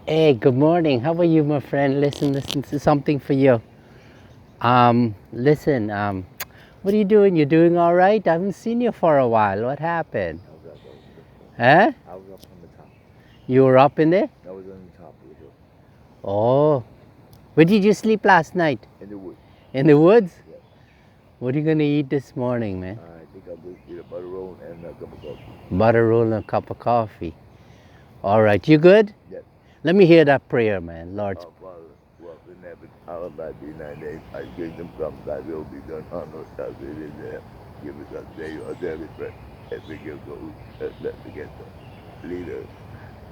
Hey, good morning. How are you, my friend? Listen to something for you. Listen, what are you doing? You doing all right? I haven't seen you for a while. What happened? Huh? I was up on the top. You were up in there? I was on the top of the hill. Oh. Where did you sleep last night? In the woods. In the woods? Yeah. What are you gonna eat this morning, man? I think I'll just get a butter roll and a cup of coffee. Butter roll and a cup of coffee. All right, you good? Yes. Let me hear that prayer, man. Lord. Our Father, who art in heaven, hallowed by thee thy name. Thy kingdom come, thy will be done on earth as it is in heaven. Give us this day our daily bread, and forgive those that let against us. Lead us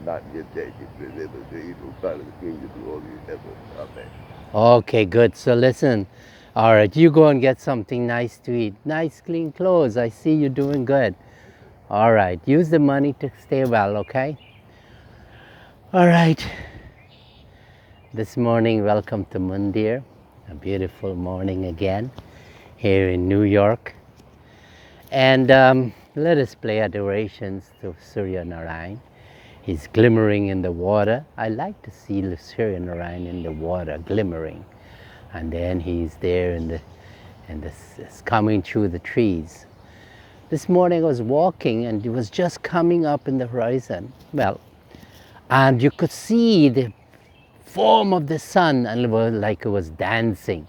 not in temptation, but deliver us from evil. For the kingdom, glory, and ever. Amen. Okay, good. So listen. All right, you go and get something nice to eat. Nice, clean clothes. I see you doing good. All right, use the money to stay well, okay? All right. This morning, welcome to Mandir. A beautiful morning again here in New York. And let us play adorations to Surya Narayan. He's glimmering in the water. I like to see the Surya Narayan in the water, glimmering. And then he's there it's coming through the trees. This morning I was walking and it was just coming up in the horizon. Well, and you could see the form of the sun, and it was like it was dancing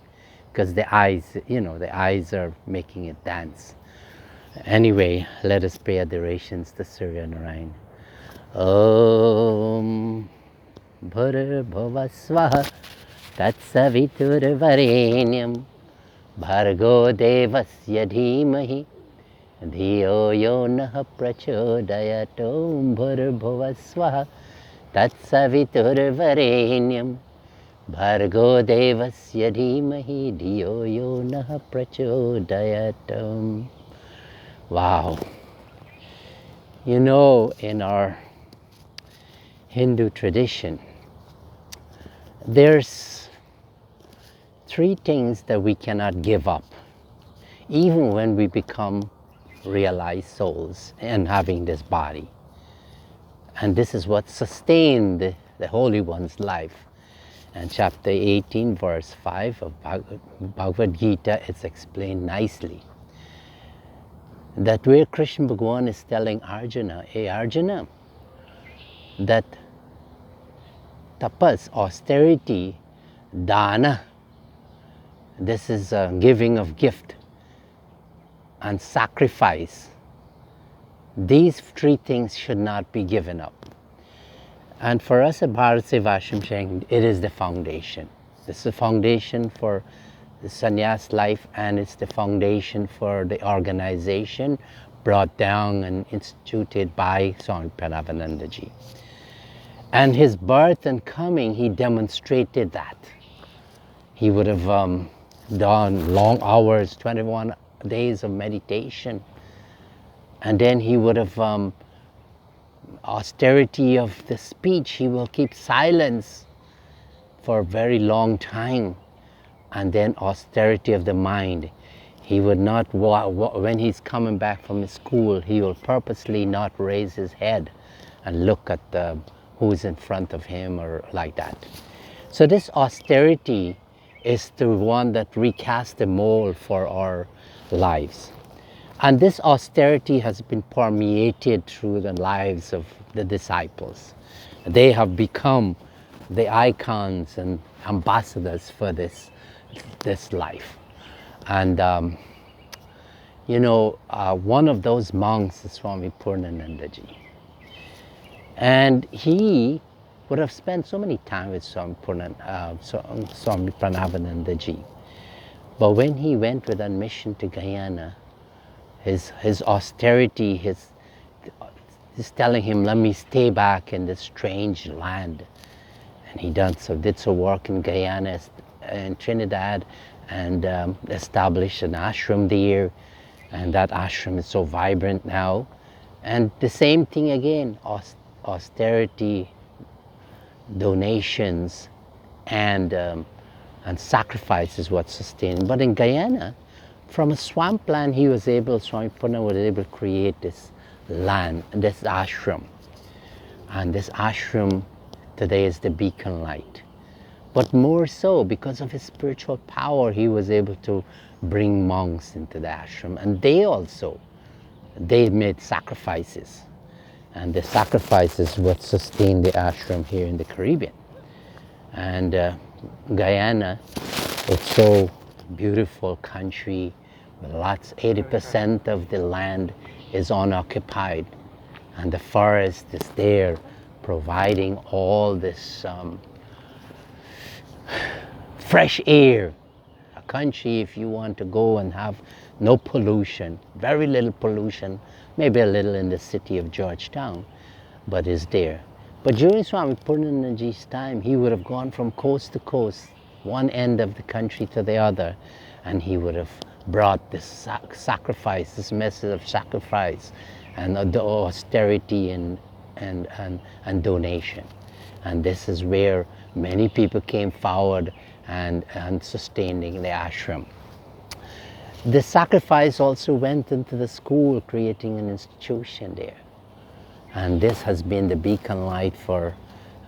because the eyes, the eyes are making it dance. Anyway, let us pay adorations to Surya Narayan. Om Bhurabhuva Swaha Tatsaviturvarenyam Bhargo Devasya Dhimahi Dhiyo Yo Naha Prachodayat. Om Bhurabhuva Swaha Tatsaviturvarenyam Bhargo Devasya Dhimahi Dhiyo Yo Naha Prachodayat. Wow. You know, in our Hindu tradition, there's three things that we cannot give up, even when we become realized souls and having this body. And this is what sustained the Holy One's life. And chapter 18, verse 5 of Bhagavad Gita, it's explained nicely. That where Krishna Bhagavan is telling Arjuna, hey Arjuna, that tapas, austerity, dana, this is a giving of gift, and sacrifice, these three things should not be given up. And for us at Bharat SEVASHRAM, it is the foundation. This is the foundation for the sannyas life, and it's the foundation for the organization brought down and instituted by Swami Parameshananda ji. And his birth and coming, he demonstrated that. He would have done long hours, 21 days of meditation, and then he would have austerity of the speech. He will keep silence for a very long time. And then austerity of the mind. He would not, when he's coming back from his school, he will purposely not raise his head and look at who's in front of him or like that. So this austerity is the one that recasts the mold for our lives. And this austerity has been permeated through the lives of the disciples. They have become the icons and ambassadors for this life. And one of those monks is Swami Purnananda ji. And he would have spent so many time with Swami Parameshananda ji. But when he went with a mission to Guyana, his austerity, he's telling him, let me stay back in this strange land. And he did some work in Guyana and Trinidad, and established an ashram there, and that ashram is so vibrant now. And the same thing again, austerity, donations, and sacrifice is what sustained. But in Guyana, from a swampland, Swami Purna was able to create this land, this ashram. And this ashram today is the beacon light. But more so, because of his spiritual power, he was able to bring monks into the ashram. And they made sacrifices. And the sacrifices would sustain the ashram here in the Caribbean. And Guyana, it's so beautiful country, lots, 80% of the land is unoccupied. And the forest is there, providing all this fresh air. A country, if you want to go and have no pollution, very little pollution, maybe a little in the city of Georgetown, but is there. But during Swami Purnanandaji's time, he would have gone from coast to coast, one end of the country to the other, and he would have brought this sacrifice, this message of sacrifice, and the austerity and donation. And this is where many people came forward and sustaining the ashram. The sacrifice also went into the school, creating an institution there. And this has been the beacon light for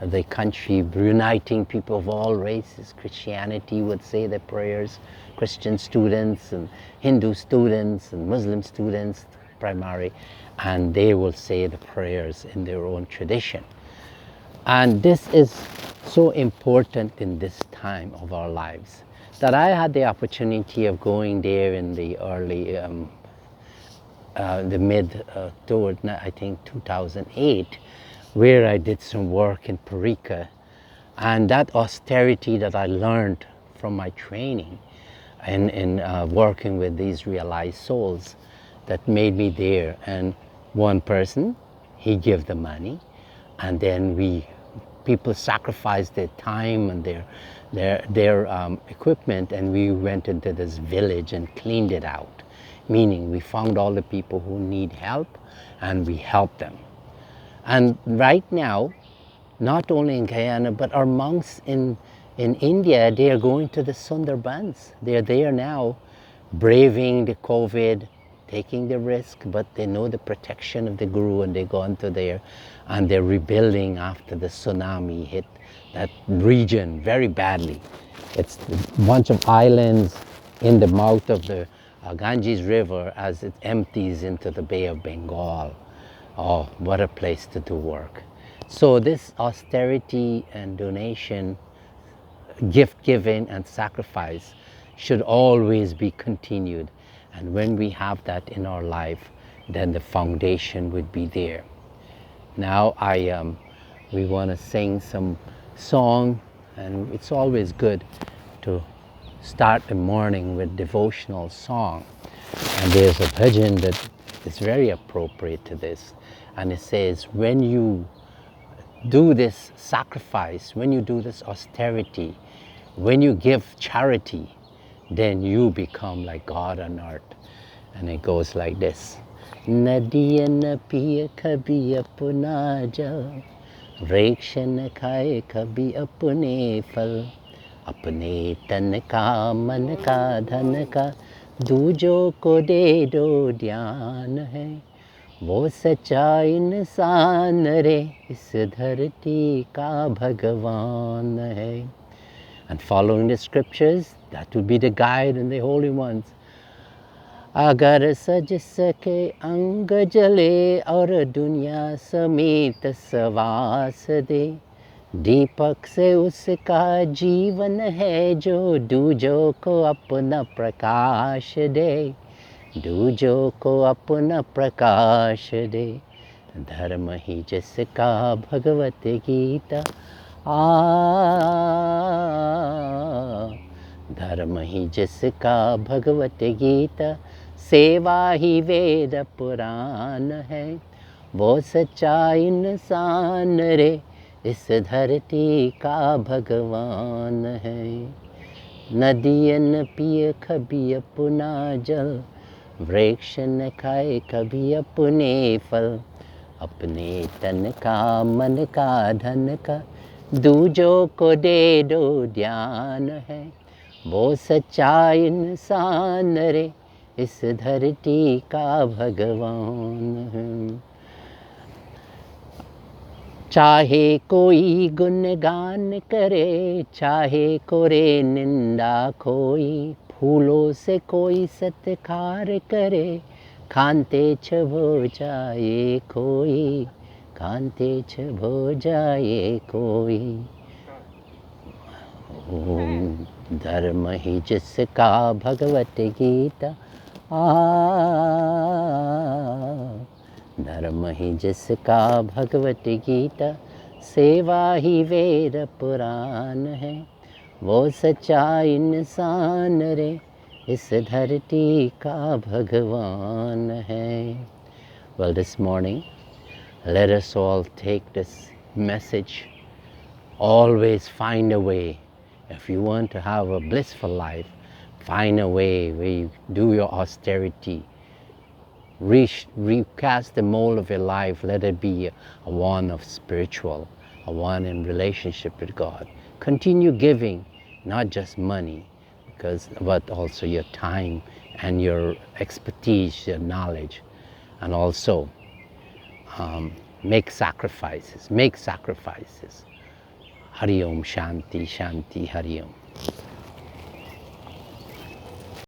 the country, uniting people of all races. Christianity would say their prayers, Christian students and Hindu students and Muslim students primary, and they will say the prayers in their own tradition. And this is so important in this time of our lives, that I had the opportunity of going there in the early, toward I think 2008, where I did some work in Parika. And that austerity that I learned from my training in working with these realized souls, that made me there. And one person, he gave the money, and then people sacrificed their time and their equipment, and we went into this village and cleaned it out. Meaning we found all the people who need help and we helped them. And right now, not only in Guyana, but our monks in India, they are going to the Sundarbans. They are there now, braving the COVID, taking the risk, but they know the protection of the Guru, and they go into there, and they're rebuilding after the tsunami hit that region very badly. It's a bunch of islands in the mouth of the Ganges River as it empties into the Bay of Bengal. Oh, what a place to do work. So this austerity and donation, gift giving and sacrifice should always be continued. And when we have that in our life, then the foundation would be there. Now we want to sing some song, and it's always good to start the morning with devotional song. And there's a bhajan that is very appropriate to this. And it says, when you do this sacrifice, when you do this austerity, when you give charity, then you become like God on earth. And it goes like this. Nadiya na piya kabhi apna jal, vriksha na khaye kabhi apne phal, apne tan ka man ka dhan ka, दूजों को दे दो ध्यान है, वो सच्चा इंसान रे, इस धरती का भगवान है. And following the scriptures, that will be the guide and the holy ones. अगर सज सके अंग जले और दुनिया समेत सवास दे, दीपक से उसका जीवन है जो दूजों को अपना प्रकाश दे, दूजों को अपना प्रकाश दे. धर्म ही जिसका भगवत गीता, धर्म ही जिसका भगवत गीता, सेवा ही वेद पुराण है, वो सच्चा इंसान रे, इस धरती का भगवान है. नदियन पिए कभी अपना जल, वृक्ष न खाए कभी अपने फल, अपने तन का मन का धन का, दूजों को दे दो ध्यान है, वो सच्चा इंसान रे, इस धरती का भगवान है. चाहे कोई गुणगान करे, चाहे करे निंदा कोई, फूलों से कोई सत्कार करे, खानते छ भो जाए कोई, खानते छ भो जाए कोई। ओम धर्म ही जिसका भगवत गीता, धर्म ही जिसका भगवत गीता, सेवा ही वेद पुराण है, वो सच्चा इंसान रे, इस धरती का भगवान है। Well, this morning, let us all take this message. Always find a way. If you want to have a blissful life, find a way where you do your austerity. Recast the mold of your life. Let it be a one of spiritual, a one in relationship with God. Continue giving, not just money, but also your time and your expertise, your knowledge, and also make sacrifices. Make sacrifices. Hari Om Shanti Shanti Hari Om.